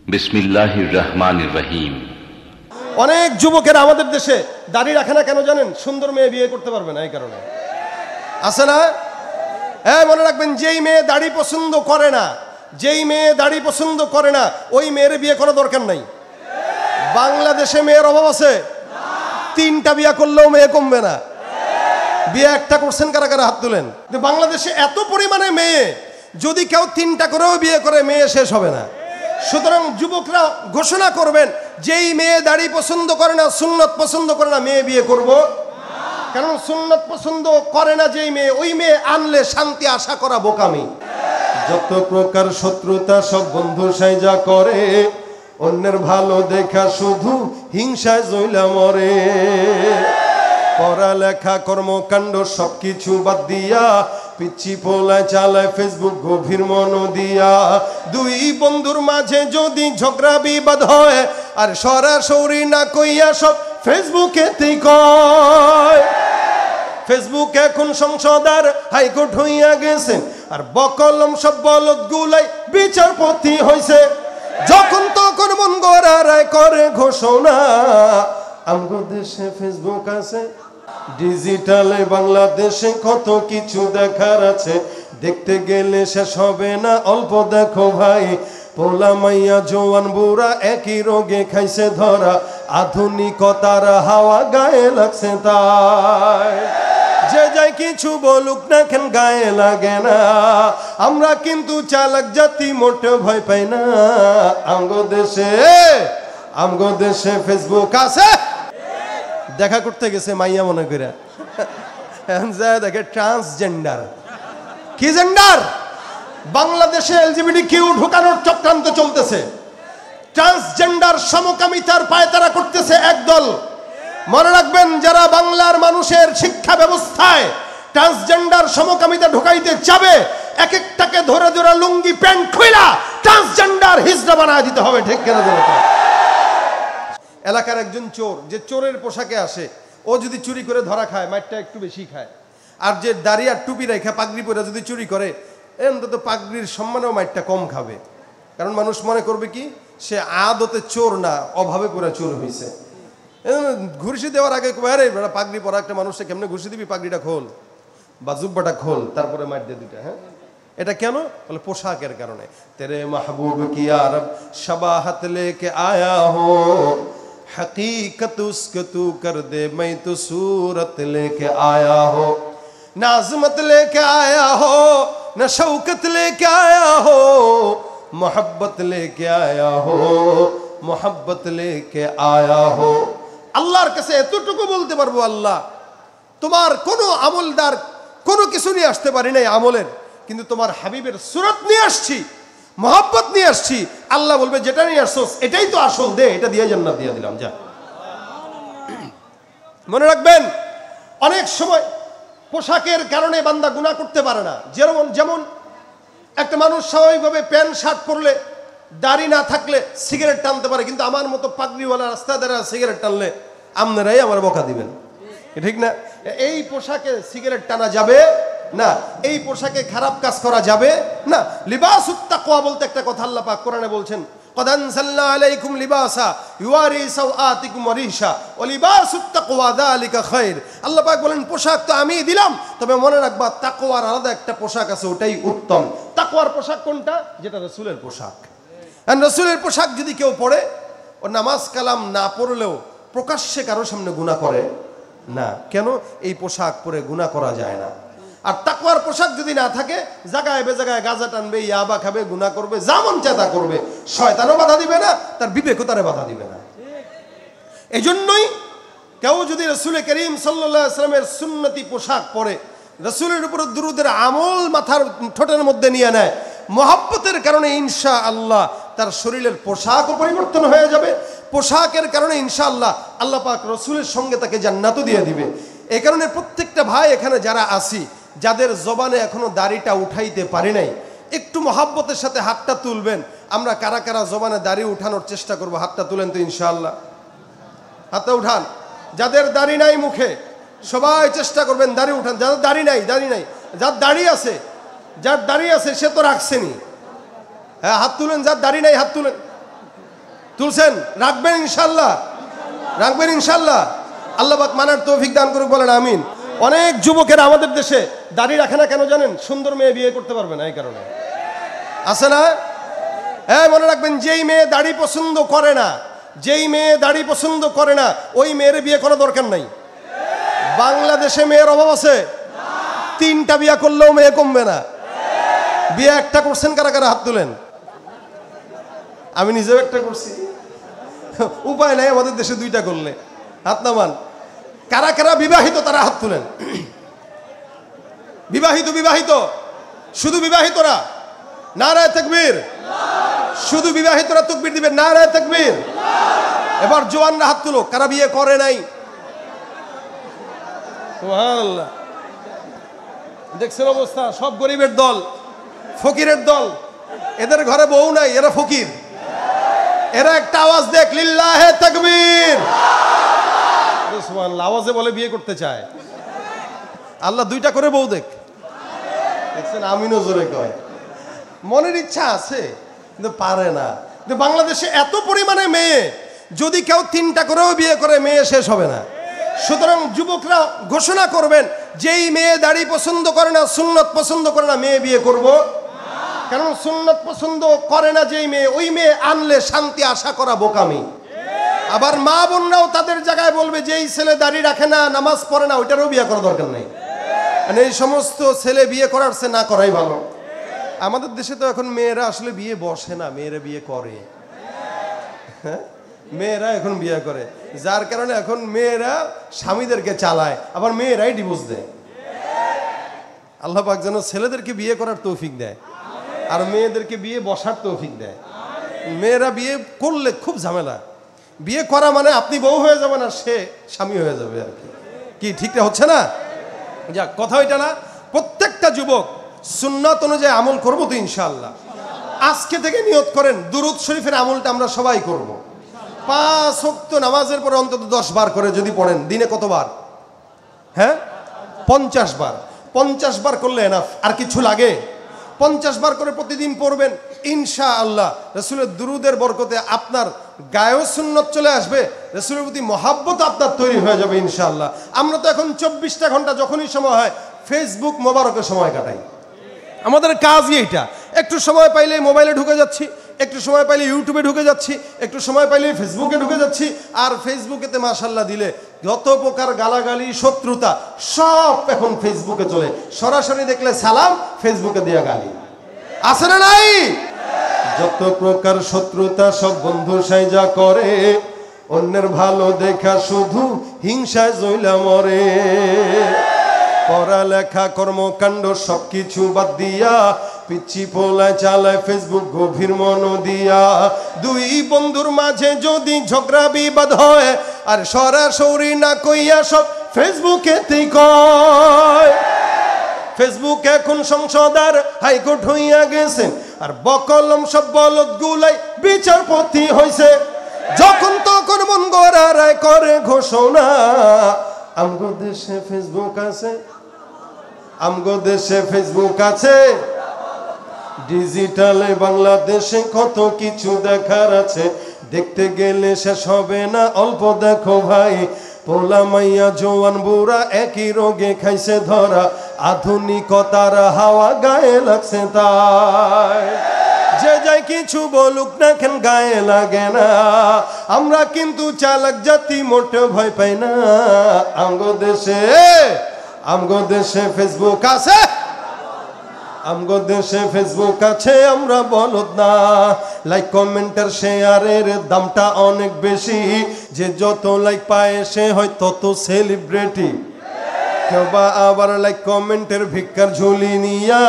বিসমিল্লাহির রহমানির রহিম। অনেক যুবকেরা আমাদের দেশে দাড়ি রাখে না কেন জানেন? সুন্দর মেয়ে বিয়ে করতে পারবে না এই কারণে। আছে না? হ্যাঁ, মনে রাখবেন, যেই মেয়ে দাড়ি পছন্দ করে না, যেই মেয়ে দাড়ি পছন্দ করে না, ওই মেয়ের বিয়ে করা দরকার নাই। বাংলাদেশে মেয়ের অভাব আছে? 3টা বিয়ে করলেও মেয়ে কমবে না। বিয়ে একটা করছেন কারা কারা হাত তুলেন? বাংলাদেশে এত পরিমাণে মেয়ে, যদি কেউ 3টা করেও বিয়ে করে মেয়ে শেষ হবে না। সুতরাং যুবকরা ঘোষণা করবেন, যেই মেয়ে দাড়ি পছন্দ করে না, সুন্নত পছন্দ করে না, মেয়ে বিয়ে করব। কারণ সুন্নত পছন্দ করে না যেই মেয়ে, ওই মেয়ে আনলে শান্তি আশা করা বোকামি। যত প্রকার শত্রুতা সব বন্ধু সাইজা করে, অন্যের ভালো দেখা শুধু হিংসায় জইলা মরে। পড়ালেখা কর্মকাণ্ড সবকিছু বাদ দিয়া পিচ্ছি পোলায় চালায় ফেসবুক গভীর মন দিয়া। দুই বন্ধুর মাঝে যদি ঝগড়া বিবাদ হয়, আর সরাসরি না কইয়া সব ফেসবুকেতেই কয়। ফেসবুক এখন সংসদ আর হাইকোর্ট হইয়া গেছে, আর বকলম সব বলদ গুলাই বিচারপতি হইছে। যখন তখন মন গড়া রায় করে ঘোষণা, আমগো দেশে ফেসবুক আছে, ডিজিটালে বাংলাদেশে কত কিছু দেখার আছে। দেখতে গেলে শেষ হবে না, অল্প দেখো ভাই, পোলা মাইয়া জোয়ান বুড়া একই রোগে খাইছে ধরা। আধুনিকতার হাওয়া গায়ে লাগছে তাই, যে যাই কিছু বলুক না কেন গায়ে লাগে না। আমরা কিন্তু চালাক জাতি, মোটে ভয় পাই না। আমগো দেশে ফেসবুক আছে। দেখা করতে গেছে মাইয়া মনে করে, দেখে ট্রান্সজেন্ডার। কি জেন্ডার? বাংলাদেশে এলজিবিটি কিউ ঢুকানোর চক্রান্ত চলতেছে। ট্রান্সজেন্ডার সমকামিতার পায়তারা করতেছে একদল। মনে রাখবেন, যারা বাংলার মানুষের শিক্ষা ব্যবস্থায় ট্রান্সজেন্ডার সমকামিতা ঢুকাইতে যাবে, এক একটাকে ধরে ধরে লুঙ্গি প্যান্ট খুইলা ট্রান্সজেন্ডার হিজড়া বানায় দিতে হবে। ঠিক কেন বলতো? এলাকার একজন চোর, যে চোরের পোশাকে আসে, ও যদি চুরি করে ধরা খায়, মাইরটা একটু বেশি খায়। আর যে দাড়ি আর টুপি রেখা পাগড়ি পরে যদি চুরি করে, অন্তত পাগড়ির সম্মানেও মাইরটা কম খাবে। কারণ মানুষ মনে করবে কি, সে আদতে চোর না, অভাবে পরে চোর হয়েছে। ঘুষি দেওয়ার আগে আরে পাগড়ি পরা একটা মানুষকে কেমনে ঘুষি দিবি, পাগড়িটা খোল বা জুব্বাটা খোল, তারপরে মার দিয়ে দুইটা। হ্যাঁ, এটা কেন? বলে পোশাকের কারণে। তেরে মাহবুব কি আরব শবাহত লেকে আয়া হো, हकीकत उसको तू कर दे, मैं तो सूरत लेके आया हो। न अज़मत लेके आया हो, न शौकत लेके आया हो, मोहब्बत लेके आया हो, मोहब्बत लेके आया हो। আল্লাহর কাছে এতটুকু বলতে পারবো, আল্লাহ তোমার কোনো আমলদার কোনো কিছু নিয়ে আসতে পারি নাই আমলের, কিন্তু তোমার হাবিবের সুরত নিয়ে আসছি, মোহাব্বত নিয়ে আসছি। আল্লাহ বলবে, যেটা নিয়ে আসছো এটাই তো আসল, দে, এটা দিয়ে জান্নাত দিয়ে দিলাম, যা। মনে রাখবেন, অনেক সময় পোশাকের কারণে বান্দা গুনাহ করতে পারে না। যেমন একটা মানুষ স্বাভাবিকভাবে প্যান্ট শার্ট পরলে, দাড়ি না থাকলে সিগারেট টানতে পারে, কিন্তু আমার মতো পাগড়িওয়ালা রাস্তা দ্বারা সিগারেট টানলে আপনারাই আমার বকা দিবেন। ঠিক না? এই পোশাকে সিগারেট টানা যাবে না, এই পোশাকে খারাপ কাজ করা যাবে না। লিবাসুত তাকওয়া বলতে একটা কথা আল্লাহ পাক কোরআনে বলছেন, কদ আনজালনা আলাইকুম লিবাসা ইউয়ারি সাওআতিকুম ওয়া রিশা ওয়া লিবাসুত তাকওয়া যালিকা খায়র। আল্লাহ পাক বলেন, পোশাক তো আমি দিলাম, তবে মনে রাখবা তাকওয়ার আলাদা একটা পোশাক আছে, ওটাই উত্তম। তাকওয়ার পোশাক কোনটা? যেটা রাসূলের পোশাক। আর রাসূলের পোশাক যদি কেউ পরে, ও নামাজ কালাম না পড়লেও প্রকাশ্যে কারো সামনে গুনাহ করে না। কেন? এই পোশাক পরে গুনাহ করা যায় না। আর তাকওয়ার পোশাক যদি না থাকে, জায়গায় বেজায়গায় গাঁজা টানবে, ইয়াবা খাবে, গুনাহ করবে, যা মন চায় তা করবে। শয়তানও বাধা দিবে না, তার বিবেকও তারে বাধা দিবে না। এই জন্যই কেউ যদি রাসূল করিম সাল্লাল্লাহু আলাইহি ওয়াসাল্লামের সুন্নতি পোশাক পরে, রাসূলের উপর দুরূদের আমল মাথার ঠোঁটের মধ্যে নিয়ে নেয়, মহব্বতের কারণে ইনশাআল্লাহ তার শরীরের পোশাকও পরিবর্তন হয়ে যাবে। পোশাকের কারণে ইনশাআল্লাহ আল্লাহ পাক রাসূলের সঙ্গে তাকে জান্নাতও দিয়ে দিবে। এই কারণে প্রত্যেকটা ভাই এখানে যারা আসি, যাদের জবানে এখনো দাড়িটা উঠাইতে পারি নাই, একটু মহব্বতের সাথে হাতটা তুলবেন। আমরা কারা কারা জবানে দাড়ি উঠানোর চেষ্টা করব? হাতটা তুলেন তো ইনশাআল্লাহ, হাতটা উঠান। যাদের দাড়ি নাই মুখে, সবাই চেষ্টা করবেন দাড়ি উঠান। যাদের দাড়ি নাই, যার দাড়ি আছে সে তো রাখছেনি। হ্যাঁ, হাত তুলেন। যার দাড়ি নাই হাত তুলেন। তুলছেন? রাখবেন ইনশাল্লাহ? রাখবেন ইনশাল্লাহ? আল্লাহ পাক মানার তৌফিক দান করুক, বলেন আমিন। অনেক যুবকেরা আমাদের দেশে দাড়ি রাখে না, কেন জানেন? সুন্দর মেয়ে বিয়ে করতে পারবে না, এই কারণে। আছে না? হ্যাঁ, মনে রাখবেন, যেই মেয়ে দাড়ি পছন্দ করে না, যেই মেয়ে দাড়ি পছন্দ করে না, ওই মেয়ের বিয়ে করা দরকার নাই। বাংলাদেশে মেয়ের অভাব আছে? 3টা বিয়ে করলেও মেয়ে কমবে না। বিয়ে একটা করছেন কারা কারা? হাত তুলেন। আমি নিজেও একটা করছি, উপায় নাই, আমাদের দেশে 2টা করলে। হাত নামান। কারা কারা বিবাহিত তারা হাত তুলেন। বিবাহিত, বিবাহিত, শুধু বিবাহিতরা নারায়ে তাকবীর। শুধু বিবাহিতরা তাকবীর দিবেন, নারায়ে তাকবীর। এবার জওয়ানরা হাত তুলো, কারা বিয়ে করে নাই? সুবহানাল্লাহ। দেখছেন অবস্থা? সব গরিবের দল, ফকিরের দল। এদের ঘরে বউ নাই, এরা ফকির। এরা একটা আওয়াজ দেখ, লিল্লাহে তাকবীর। সুবহানাল্লাহ। আওয়াজে বলে বিয়ে করতে চায়। আল্লাহ 2টা করে বউ দেখ। দেখছেন? আমিনও জোরে কয়। মনের ইচ্ছা আছে কিন্তু পারে না। কিন্তু বাংলাদেশে এত পরিমাণে মেয়ে, যদি কেউ 3টা করেও বিয়ে করে, মেয়ে শেষ হবে না। সুতরাং যুবকরা ঘোষণা করবেন, যেই মেয়ে দাড়ি পছন্দ করে না, সুন্নত পছন্দ করে না, মেয়ে বিয়ে করব। কারণ সুন্নত পছন্দ করে না যেই মেয়ে, ওই মেয়ে আনলে শান্তি আশা করা বোকামি। আবার মা বোনরাও তাদের জায়গায় বলবে, যেই ছেলে দাড়ি রাখে না, নামাজ পড়ে না, ওইটারও বিয়ে করা দরকার নেই। মানে এই সমস্ত ছেলে বিয়ে করার চেয়ে না করাই ভালো। আমাদের দেশে তো এখন মেয়েরা আসলে বিয়ে বসে না, মেয়েরা বিয়ে করে। হ্যাঁ, মেয়েরা এখন বিয়ে করে, যার কারণে এখন মেয়েরা স্বামীদেরকে চালায়, আবার মেয়েরাই ডিভোর্স দেয়। আল্লাহ পাক যেন ছেলেদেরকে বিয়ে করার তৌফিক দেয়, আর মেয়েদেরকে বিয়ে বসার তৌফিক দেয়। মেয়েরা বিয়ে করলে খুব ঝামেলা। বিয়ে করা মানে আপনি বউ হয়ে যাবেন আর সে স্বামী হয়ে যাবে আর কি। কি ঠিকটা হচ্ছে না? যাক, কথা ওইটা না। প্রত্যেকটা যুবক সুন্নাত অনুযায়ী আমল করবো তো ইনশাআল্লাহ। আজকে থেকে নিয়ত করেন, দুরূদ শরীফের আমলটা আমরা সবাই করব। 5 ওয়াক্ত নামাজের পরে অন্তত 10 বার করে যদি পড়েন, দিনে কতবার? হ্যাঁ, 50 বার। 50 বার করলে এনাফ, আর কিছু লাগে? 50 বার করে প্রতিদিন পড়বেন, ইনশাআল্লাহ রাসূলের দুরুদের বরকতে আপনার গায়েও সুন্নত চলে আসবে, রাসূলের প্রতি মহাব্বত আপনার তৈরি হয়ে যাবে ইনশাআল্লাহ। আমরা তো এখন 24টা ঘন্টা যখনই সময় হয় ফেসবুক মোবারকে সময় কাটাই। আমাদের কাজই এইটা। একটু সময় পাইলে মোবাইলে ঢুকে যাচ্ছি, একটু সময় পাইলে ইউটিউবে ঢুকে যাচ্ছি, একটু সময় পাইলে ফেসবুকে ঢুকে যাচ্ছি। আর ফেসবুকেতে মাশাআল্লাহ দিলে যত প্রকার গালাগালি, শত্রুতা সব এখন ফেসবুকে চলে। সরাসরি দেখলে সালাম, ফেসবুকে দেয়া গালি। আছে না নাই? যত প্রকার শত্রুতা সব বন্ধু সাইজা করে, অন্যের ভালো দেখা শুধু হিংসায় জইলা মরে। পড়ালেখা কর্মকাণ্ড সবকিছু বাদ দিয়া পিচ্ছি পোলায় চালায় ফেসবুক গভীর মন দিয়া। 2 বন্ধুর মাঝে যদি ঝগড়া বিবাদ হয়, আর সরাসরি না কইয়া সব ফেসবুকেতেই কয়। ফেসবুক এখন সংসদ আর হাইকোর্ট হইয়া গেছে, আর বকলম সব বলদ গুলাই বিচারপতি হইছে। যখন তখন মন গড়া রায় করে ঘোষণা, আমগো দেশে ফেসবুক আছে, আমগো দেশে ফেসবুক আছে। ডিজিটালে বাংলাদেশে কত কিছু দেখার আছে, দেখতে গেলে শেষ হবে না, অল্প দেখো ভাই। পোলা মাইয়া জোয়ান বুড়া একই রোগে খাইছে ধরা, আধুনিকতার হাওয়া গায়ে লাগছে তাই। যে যাই কিছু বলুক না কেন গায়ে লাগে না, আমরা কিন্তু চালাক জাতি, মোটেও ভয় পাই না। আমগো দেশে ফেসবুক আছে, আমগো দেশে ফেসবুক আছে, আমরা বলদ না। লাইক কমেন্টের শেয়ারের দামটা অনেক বেশি, যে যত লাইক পায় সে হয় তত সেলিব্রিটি। কেউ বা আবার লাইক কমেন্টের ভিক্ষার ঝুলি নিয়া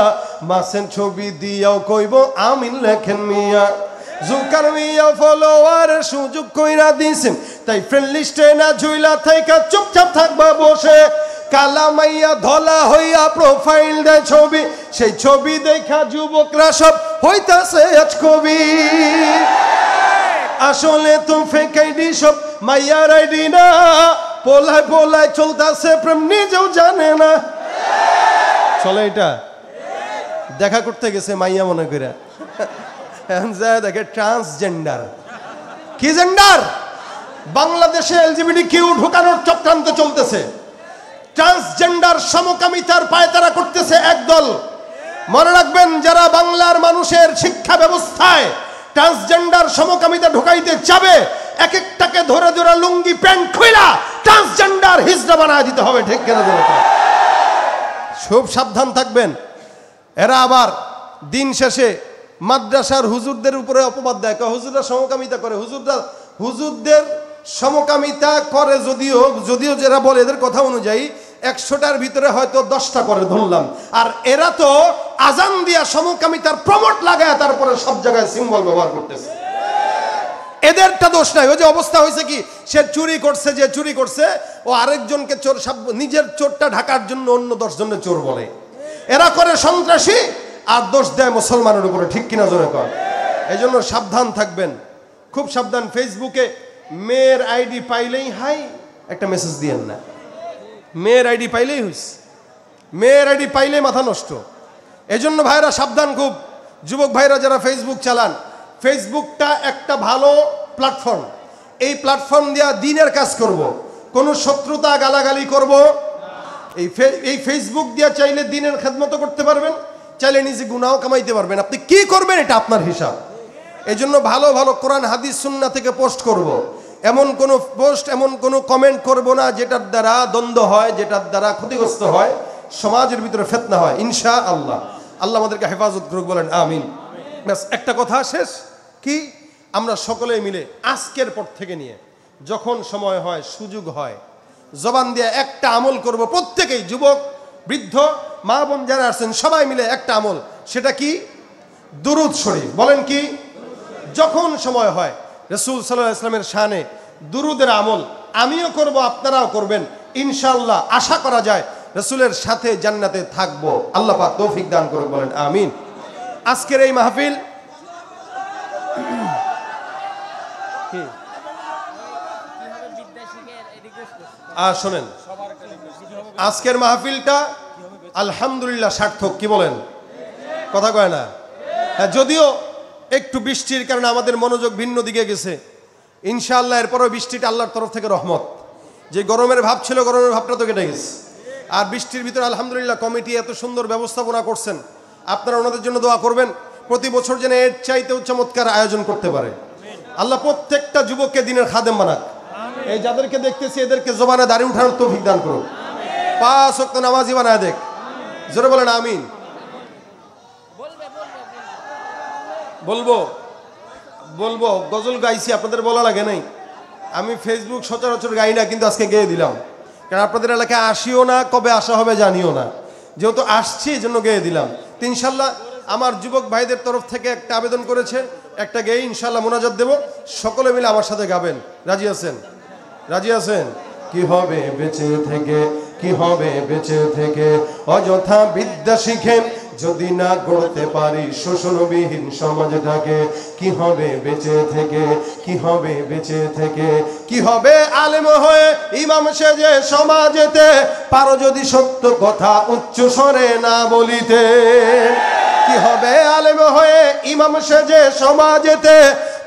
মাসের ছবি দিয়াও কইব আমিন লেখেন মিয়া। জুকার মিয়া ফলোয়ারের সুযোগ কইরা দিছেন, তাই ফ্রেন্ড লিস্টে না ঝুইলা থাইকা চুপচাপ থাকবা বসে। কালা মাইয়া ধলা হইয়া প্রোফাইল দেয় ছবি, সেই ছবি দেখা যুবকরা সব হইতাছে আজ কবি। আসলে তো ফেক আইডি সব মাইয়ার আইডি না, পোলায় পোলায় চলতাছে প্রেম নিজেও জানে না। চলে এটা দেখা করতে গেছে মাইয়া মনে করে, দেখে ট্রান্সজেন্ডার। কি জেন্ডার? বাংলাদেশে এলজিবিটি কিউ ঢুকানোর চক্রান্ত চলতেছে, ট্রান্সজেন্ডার সমকামিতার পায়তারা করতেছে একদল। মনে রাখবেন, যারা বাংলার মানুষের শিক্ষা ব্যবস্থায় ট্রান্সজেন্ডার সমকামিতা ঢুকাইতে চাবে, এক একটাকে ধরে ধরে লুঙ্গি প্যান্ট খুইলা ট্রান্সজেন্ডার হিজড়া বানায় দিতে হবে। ঠিক কেন বলতো? খুব সাবধান থাকবেন। এরা আবার দিন শেষে মাদ্রাসার হুজুরদের উপরে অপবাদ দেয়, হুজুররা সমকামিতা করে। হুজুরদের সমকামিতা করে যদিও যারা বলে এদের কথা অনুযায়ী 100টার ভিতরে হয়তো 10টা করে ধরলাম। আর এরা তো আজান দিয়া সমকামিতার প্রমোট লাগায় তারপরে সব জায়গায় সিম্বল ব্যবহার করতেছে। এদেরটা দোষ নাই। ওই যে অবস্থা হয়েছে কি, সে চুরি করছে, যে চুরি করছে ও আরেকজনকে চোর, নিজের চোরটা ঢাকার জন্য অন্য 10 জনের চোর বলে। এরা করে সন্ত্রাসী আর দোষ দেয় মুসলমানের উপরে। ঠিক কিনা জোরে কর? এই জন্য সাবধান থাকবেন, খুব সাবধান। ফেসবুকে মেয়ের আইডি পাইলেই হাই একটা মেসেজ দিয়েন না। মেয়ের আইডি পাইলেই হইস, মেয়ের আইডি পাইলেই মাথা নষ্ট। এজন্য ভাইরা সাবধান খুব। যুবক ভাইরা যারা ফেসবুক চালান, ফেসবুকটা একটা ভালো প্ল্যাটফর্ম। এই প্ল্যাটফর্ম দিয়া দিনের কাজ করব, কোনো শত্রুতা গালাগালি করব। এই ফেসবুক দিয়া চাইলে দিনের খেদমত করতে পারবেন, চাইলে নিজে গুনাহ কামাইতে পারবেন। আপনি কি করবেন এটা আপনার হিসাব। এই জন্য ভালো ভালো কোরআন হাদিস সুন্নাহ থেকে পোস্ট করব। এমন কোনো পোস্ট, এমন কোনো কমেন্ট করব না যেটার দ্বারা দ্বন্দ্ব হয়, যেটার দ্বারা ক্ষতিগ্রস্ত হয়, সমাজের ভিতরে ফিতনা হয়। ইনশাআল্লাহ আল্লাহ আমাদেরকে হেফাজত করুক, বলেন আমিন। ব্যাস একটা কথা শেষ, কি আমরা সকলে মিলে আজকের পর থেকে নিয়ে যখন সময় হয়, সুযোগ হয়, জবান দিয়ে একটা আমল করব প্রত্যেকেই, যুবক বৃদ্ধ মা বোন যারা আছেন সবাই মিলে একটা আমল। সেটা কি? দুরূদ শরীফ। বলেন কি? যখন সময় হয় রাসূল সাল্লাল্লাহু আলাইহি ওয়াসাল্লামের শানে দুরূদের আমল আমিও করব, আপনারাও করবেন ইনশাআল্লাহ। আশা করা যায় রাসূলের সাথে জান্নাতে থাকবো। আল্লাহ পাক তৌফিক দান করুন, বলেন আমিন। আজকের এই মাহফিল শোনেন, আজকের মাহফিলটা আলহামদুলিল্লাহ সার্থক। কি বলেন? কথা কয় না? হ্যাঁ, যদিও একটু বৃষ্টির কারণে আমাদের মনোযোগ ভিন্ন দিকে গেছে। ইনশাআল্লাহ এরপরও বৃষ্টিটা আল্লাহর তরফ থেকে রহমত। যে গরমের ভাব ছিল, গরমের ভাবটা তো কেটে গেছে। আর বৃষ্টির ভিতরে আলহামদুলিল্লাহ কমিটি এত সুন্দর ব্যবস্থাপনা করছেন। আপনারা ওনাদের জন্য দোয়া করবেন, প্রতি বছর যেন এর চাইতেও চমৎকার আয়োজন করতে পারে। আল্লাহ প্রত্যেকটা যুবককে দিনের খাদেম বানাক। এই যাদেরকে দেখতেছি এদেরকে জবানে দাঁড়িয়ে উঠানোর তৌফিক দান করুন। 5 ওয়াক্ত নামাজি বানায় দেখ। জোরে বলেন আমিন। বলবো গজল গাইছি, আপনাদের বলা লাগে নাই। আমি ফেসবুক সচরাচর গাই না, কিন্তু আজকে গেয়ে দিলাম। কারণ আপনাদের এলাকায় আসিও না, কবে আসা হবে জানিও না, যেহেতু আসছি এই জন্য গেয়ে দিলাম। তো ইনশাল্লাহ আমার যুবক ভাইদের তরফ থেকে একটা আবেদন করেছে, একটা গেয়ে ইনশাল্লাহ মোনাজাত দেব। সকলে মিলে আমার সাথে গাবেন। রাজি আছেন? রাজি আছেন? কি হবে বেঁচে থেকে, কি হবে বেঁচে থেকে, অযথা বিদ্যা শিখে যদি না গড়তে পারি শোষণবিহীন সমাজটাকে। কি হবে বেঁচে থেকে, কি হবে বেঁচে থেকে, কি হবে আলেম হয়ে ইমাম সেজে সমাজেতে, পারো যদি সত্য কথা উচ্চ স্বরে না বলিতে। কি হবে আলেম হয়ে ইমাম সেজে সমাজেতে,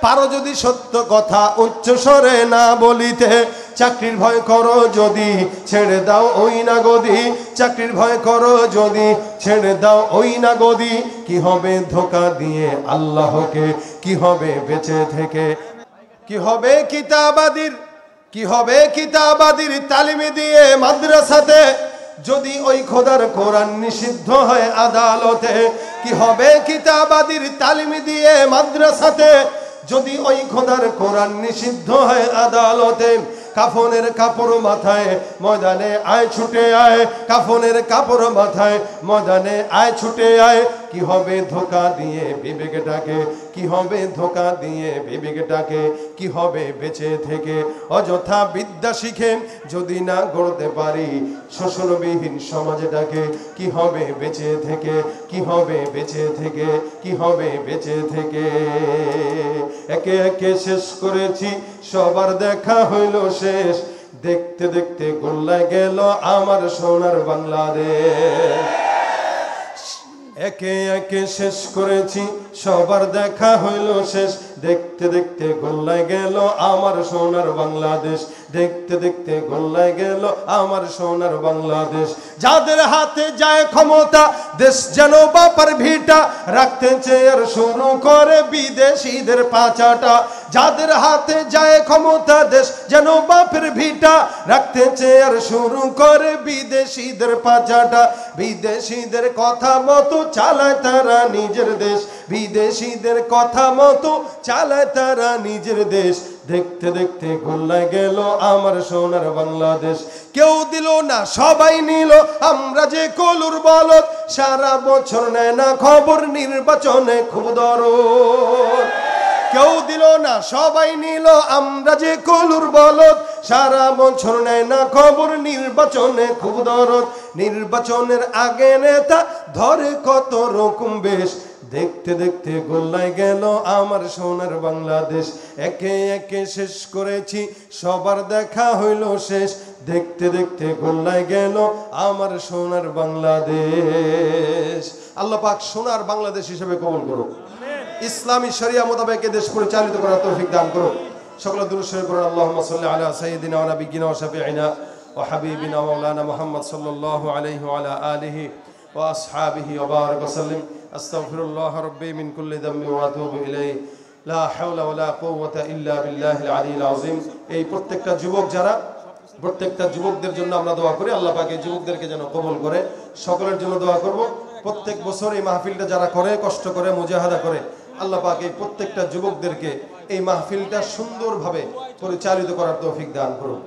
পারো যদি সত্য কথা উচ্চ স্বরে না বলিতে। চাকরির ভয় করো যদি ছেড়ে দাও ওই না গদি, চাকরির ভয় করো যদি ছেড়ে দাও ওই না গদি। কি হবে ধোঁকা দিয়ে আল্লাহকে, কি হবে বেঁচে থেকে, কি হবে কিতাবাদির, কি হবে কিতাবাদির তালিমি দিয়ে মাদ্রাসাতে, যদি ওই খোদার কোরআন নিষিদ্ধ হয় আদালতে। কি হবে কিতাবাদির তালিমি দিয়ে মাদ্রাসাতে, যদি ওই খোদার কোরআন নিষিদ্ধ হয় আদালতে। কাফনের কাপড় মাথায় ময়দানে আয় ছুটে আয়, কাফনের কাপড় মাথায় ময়দানে আয় ছুটে আয়। কি হবে ধোঁকা দিয়ে বিবেকটাকে, কি হবে ধোঁকা দিয়ে বিবেকটাকে, কি হবে বেঁচে থেকে, অযথা বিদ্যা শিখে যদি না গড়তে পারি শোষণবিহীন সমাজটাকে। কি হবে বেঁচে থেকে, কি হবে বেঁচে থেকে, কি হবে বেঁচে থেকে। একে একে শেষ করেছি, সবার দেখা হইল শেষ, দেখতে দেখতে গোল্লায় গেল আমার সোনার বাংলাদেশ। একে একে শেষ করেছি, সবার দেখা হইল শেষ, দেখতে দেখতে গোল্লায় গেল আমার সোনার বাংলাদেশ, দেখতে দেখতে গোল্লায় গেল আমার সোনার বাংলাদেশ। যাদের হাতে যায় ক্ষমতা দেশ যেন বাপার ভিটা, রাখতে চেয়ার শুরু করে বিদেশিদের পাচাটা। যাদের হাতে যায় ক্ষমতা দেশ যেন বাপের ভিটা, রাখতে চেয়ার শুরু করে বিদেশিদের পাচাটা। বিদেশিদের কথা মতো চালায় তারা নিজের দেশ, বিদেশিদের কথা মতো চালায় তারা নিজের দেশ। দেখতে দেখতে গোল্লায় গেল আমার সোনার বাংলাদেশ। কেউ দিল না সবাই নিল, আমরা যে কলুর বলদ, সারা বছর নেয় না খবর, নির্বাচনে খুব দরদ। কেউ দিল না সবাই নিল, আমরা যে কলুর বলদ, সারা বছর নেয় না খবর, নির্বাচনে খুব দরদ। নির্বাচনের আগে নেতা ধরে কত রকম বেশ, দেখতে দেখতে গোল্লায় গেল আমার সোনার বাংলাদেশ। একে একে শেষ করেছি সবার দেখা হইল শেষ, দেখতে দেখতে গোল্লায় গেল আমার সোনার বাংলাদেশ। আল্লাহ পাক সোনার বাংলাদেশ হিসেবে কবুল করুক। ইসলামী শরিয়া মোতাবেক দেশ পরিচালিত করার তৌফিক দান করুক। সকলে দুরূদ শরীফ পড়ুন। আল্লাহুম্মা সাল্লি আলা সাইয়্যিদিনা ওয়া নাবিয়্যিনা ওয়া শাফিঈনা ওয়া হাবিবিনা মাওলানা মুহাম্মদ সাল্লাল্লাহু আলাইহি ওয়া আলা আলিহি ওয়া আসহাবিহি ওয়া বারাক ওয়া সাল্লিম। আস্তাগফিরুল্লাহ রাব্বি মিন কুল্লি যামবি ওয়া আতুবু ইলাইহি, লা হাওলা ওয়া লা কুওয়াতা ইল্লা বিল্লাহিল আলিয়্যিল আযীম। এই প্রত্যেকটা যুবক যারা, প্রত্যেকটা যুবকদের জন্য আমরা দোয়া করি আল্লাহ পাক এই যুবকদেরকে যেন কবুল করে। সকলের জন্য দোয়া করব। প্রত্যেক বছর এই মাহফিলটা যারা করে, কষ্ট করে, মুজাহাদা করে, আল্লাহ পাক এই প্রত্যেকটা যুবকদেরকে এই মাহফিলটা সুন্দরভাবে পরিচালিত করার তৌফিক দান করুন।